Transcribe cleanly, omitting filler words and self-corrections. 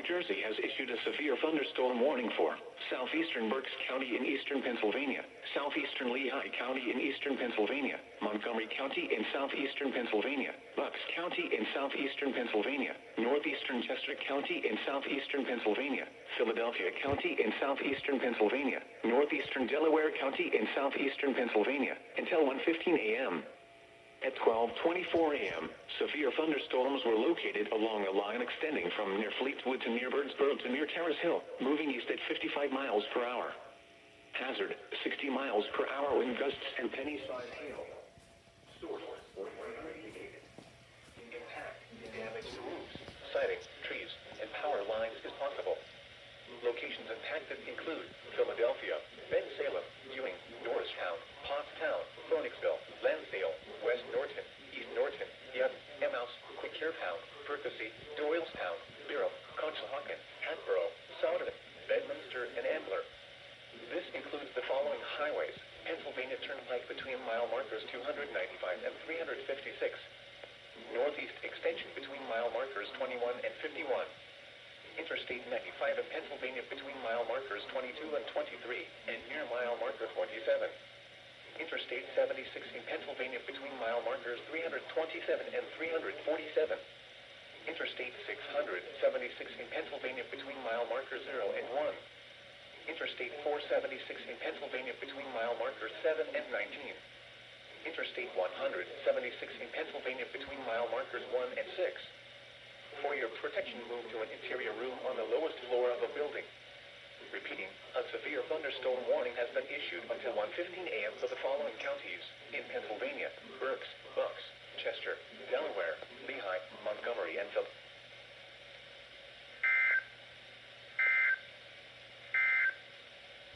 Jersey has issued a severe thunderstorm warning for southeastern Berks County in eastern Pennsylvania, southeastern Lehigh County in eastern Pennsylvania, Montgomery County in southeastern Pennsylvania, Bucks County in southeastern Pennsylvania, northeastern Chester County in southeastern Pennsylvania, Philadelphia County in southeastern Pennsylvania, northeastern Delaware County in southeastern Pennsylvania, until 1:15 a.m. At 12:24 a.m., severe thunderstorms were located along a line extending from near Fleetwood to near Birdsboro to near Terrace Hill, moving east at 55 miles per hour. Hazard, 60 miles per hour wind gusts and penny-sized hail. Source, indicated. Impact, damage to roofs, siding, trees, and power lines is possible. Locations impacted include Philadelphia, Bensalem, Ewing, Norristown, Pottstown, Phoenixville, Lansdale, West Norton, East Norton, Yadden, Emmaus, Quick-Care-Town, Percy, Doylestown, Byram, Conshohocken, Hatboro, Souderton, Bedminster, and Ambler. This includes the following highways: Pennsylvania Turnpike between mile markers 295 and 356, Northeast Extension between mile markers 21 and 51, Interstate 95 in Pennsylvania between mile markers 22 and 23 and near mile marker 27. Interstate 76 in Pennsylvania between mile markers 327 and 347. Interstate 676 in Pennsylvania between mile markers 0 and 1. Interstate 476 in Pennsylvania between mile markers 7 and 19. Interstate 176 in Pennsylvania between mile markers 1 and 6. For your protection, move to an interior room on the lowest floor of a building. Repeating, a severe thunderstorm warning has been issued until 1:15 a.m. for the following counties in Pennsylvania: Berks, Bucks, Chester, Delaware, Lehigh, Montgomery, and Philadelphia.